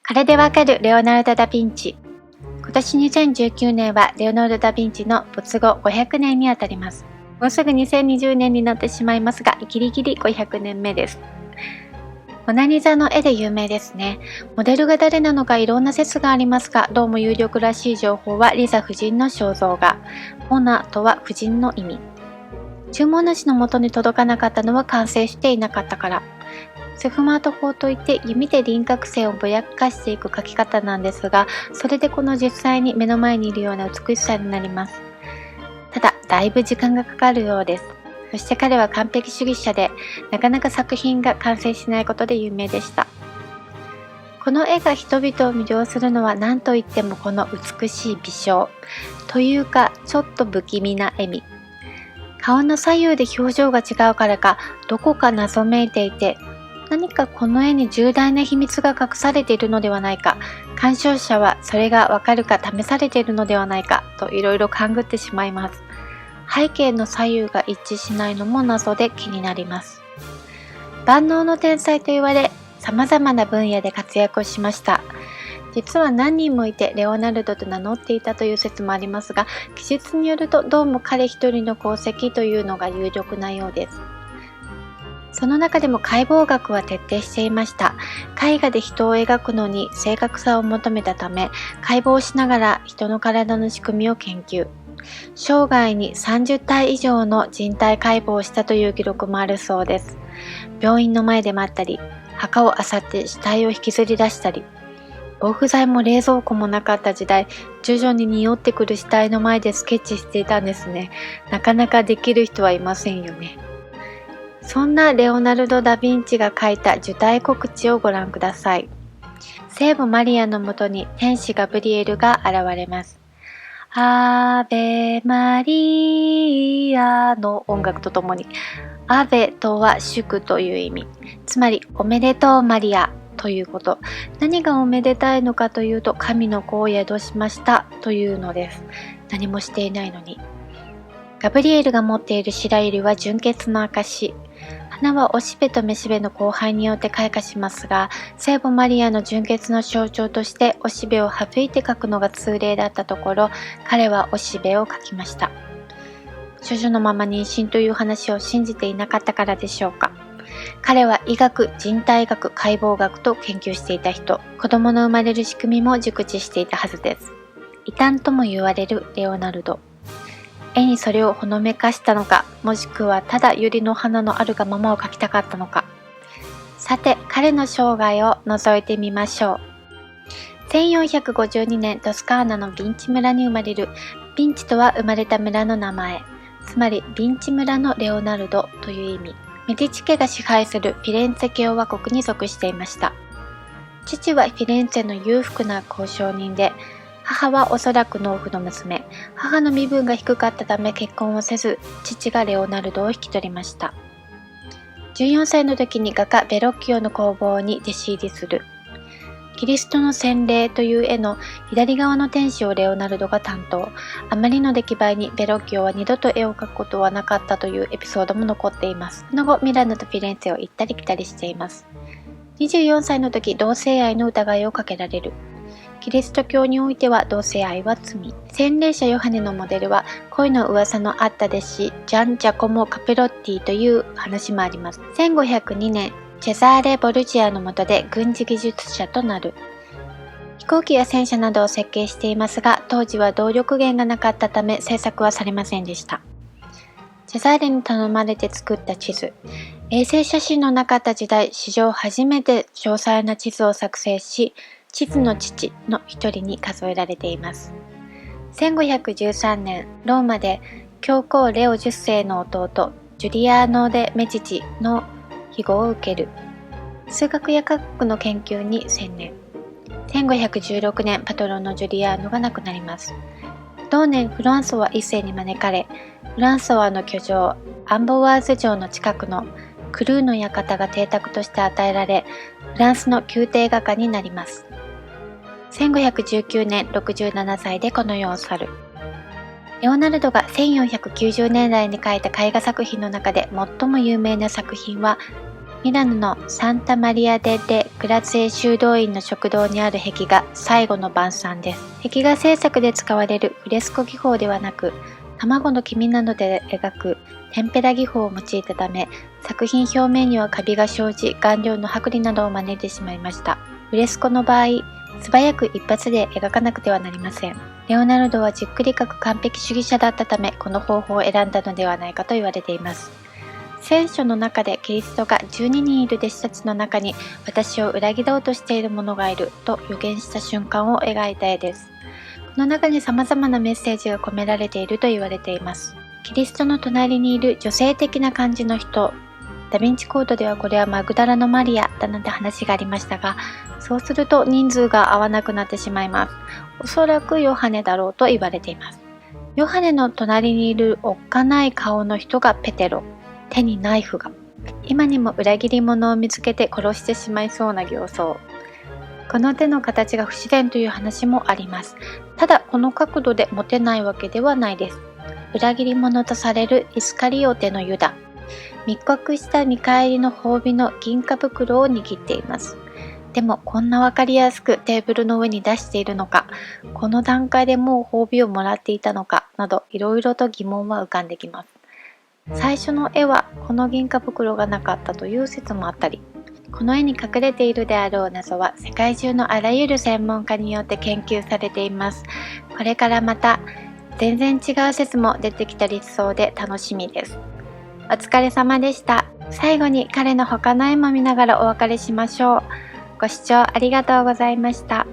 これでわかるレオナルド・ダ・ヴィンチ。今年2019年はレオナルド・ダ・ヴィンチの没後500年にあたります。もうすぐ2020年になってしまいますが、ギリギリ500年目です。モナリザの絵で有名ですね。モデルが誰なのかいろんな説がありますが、どうも有力らしい情報はリザ夫人の肖像画。モナとは夫人の意味。注文主の元に届かなかったのは完成していなかったから。スフマート法といって弓で輪郭線をぼやかしていく描き方なんですが、それでこの実際に目の前にいるような美しさになります。ただ、だいぶ時間がかかるようです。そして彼は完璧主義者で、なかなか作品が完成しないことで有名でした。この絵が人々を魅了するのは何といってもこの美しい微笑。というか、ちょっと不気味な笑み。顔の左右で表情が違うからか、どこか謎めいていて、何かこの絵に重大な秘密が隠されているのではないか、鑑賞者はそれがわかるか試されているのではないかといろいろ勘ぐってしまいます。背景の左右が一致しないのも謎で気になります。万能の天才と言われ、様々な分野で活躍をしました。実は何人もいてレオナルドと名乗っていたという説もありますが、記述によるとどうも彼一人の功績というのが有力なようです。その中でも解剖学は徹底していました。絵画で人を描くのに正確さを求めたため、解剖しながら人の体の仕組みを研究。生涯に30体以上の人体解剖をしたという記録もあるそうです。病院の前で待ったり、墓を漁って死体を引きずり出したり、防腐剤も冷蔵庫もなかった時代、徐々に匂ってくる死体の前でスケッチしていたんですね。なかなかできる人はいませんよね。そんなレオナルド・ダ・ヴィンチが書いた受胎告知をご覧ください。聖母マリアのもとに天使ガブリエルが現れます。アベマリアの音楽とともに、アベとは祝という意味、つまりおめでとうマリアということ。何がおめでたいのかというと、神の子を宿しましたというのです。何もしていないのに。ガブリエルが持っている白百合は純潔の証。花はおしべとめしべの交配によって開花しますが、聖母マリアの純潔の象徴としておしべを省いて描くのが通例だったところ、彼はおしべを描きました。処女のまま妊娠という話を信じていなかったからでしょうか。彼は医学、人体学、解剖学と研究していた人、子供の生まれる仕組みも熟知していたはずです。異端とも言われるレオナルド。絵にそれをほのめかしたのか、もしくはただ百合の花のあるがままを描きたかったのか。さて、彼の生涯を覗いてみましょう。1452年、トスカーナのヴィンチ村に生まれる。ヴィンチとは生まれた村の名前。つまり、ヴィンチ村のレオナルドという意味。メディチ家が支配するフィレンツェ共和国に属していました。父はフィレンツェの裕福な交渉人で、母はおそらく農夫の娘。母の身分が低かったため結婚をせず、父がレオナルドを引き取りました。14歳の時に画家ベロッキオの工房に弟子入りする。キリストの洗礼という絵の左側の天使をレオナルドが担当。あまりの出来栄えにベロッキオは二度と絵を描くことはなかったというエピソードも残っています。その後、ミラノとフィレンツェを行ったり来たりしています。24歳の時、同性愛の疑いをかけられる。キリスト教においては同性愛は罪。洗礼者ヨハネのモデルは恋の噂のあった弟子ジャン・ジャコモ・カペロッティという話もあります。1502年、チェザーレ・ボルジアの下で軍事技術者となる。飛行機や戦車などを設計していますが、当時は動力源がなかったため制作はされませんでした。チェザーレに頼まれて作った地図。衛星写真のなかった時代、史上初めて詳細な地図を作成し、地図の父の一人に数えられています。1513年、ローマで教皇レオ10世の弟、ジュリアーノ・デ・メディチの庇護を受ける。数学や科学の研究に専念。1516年、パトロンのジュリアーノが亡くなります。同年、フランソワ一世に招かれ、フランソワの居城、アンボワーズ城の近くのクルーの館が邸宅として与えられ、フランスの宮廷画家になります。1519年、67歳でこの世を去る。レオナルドが1490年代に描いた絵画作品の中で最も有名な作品は、ミラノのサンタマリア・デ・グラツェ修道院の食堂にある壁画最後の晩餐です。壁画制作で使われるフレスコ技法ではなく、卵の黄身などで描くテンペラ技法を用いたため、作品表面にはカビが生じ、顔料の剥離などを招いてしまいました。フレスコの場合、素早く一発で描かなくてはなりません。レオナルドはじっくり描く完璧主義者だったため、この方法を選んだのではないかと言われています。聖書の中でキリストが12人いる弟子たちの中に私を裏切ろうとしている者がいると予言した瞬間を描いた絵です。この中に様々なメッセージが込められていると言われています。キリストの隣にいる女性的な感じの人、ダヴィンチコードではこれはマグダラのマリアだなんて話がありましたが、そうすると人数が合わなくなってしまいます。おそらくヨハネだろうと言われています。ヨハネの隣にいるおっかない顔の人がペテロ。手にナイフが。今にも裏切り者を見つけて殺してしまいそうな形相。この手の形が不自然という話もあります。ただこの角度で持てないわけではないです。裏切り者とされるイスカリオテのユダ。密告した見返りの褒美の銀貨袋を握っています。でもこんなわかりやすくテーブルの上に出しているのか、この段階でもう褒美をもらっていたのかなどいろいろと疑問は浮かんできます。最初の絵はこの銀貨袋がなかったという説もあったり、この絵に隠れているであろう謎は世界中のあらゆる専門家によって研究されています。これからまた全然違う説も出てきたりしそうで楽しみです。お疲れ様でした。最後に彼の他の絵も見ながらお別れしましょう。ご視聴ありがとうございました。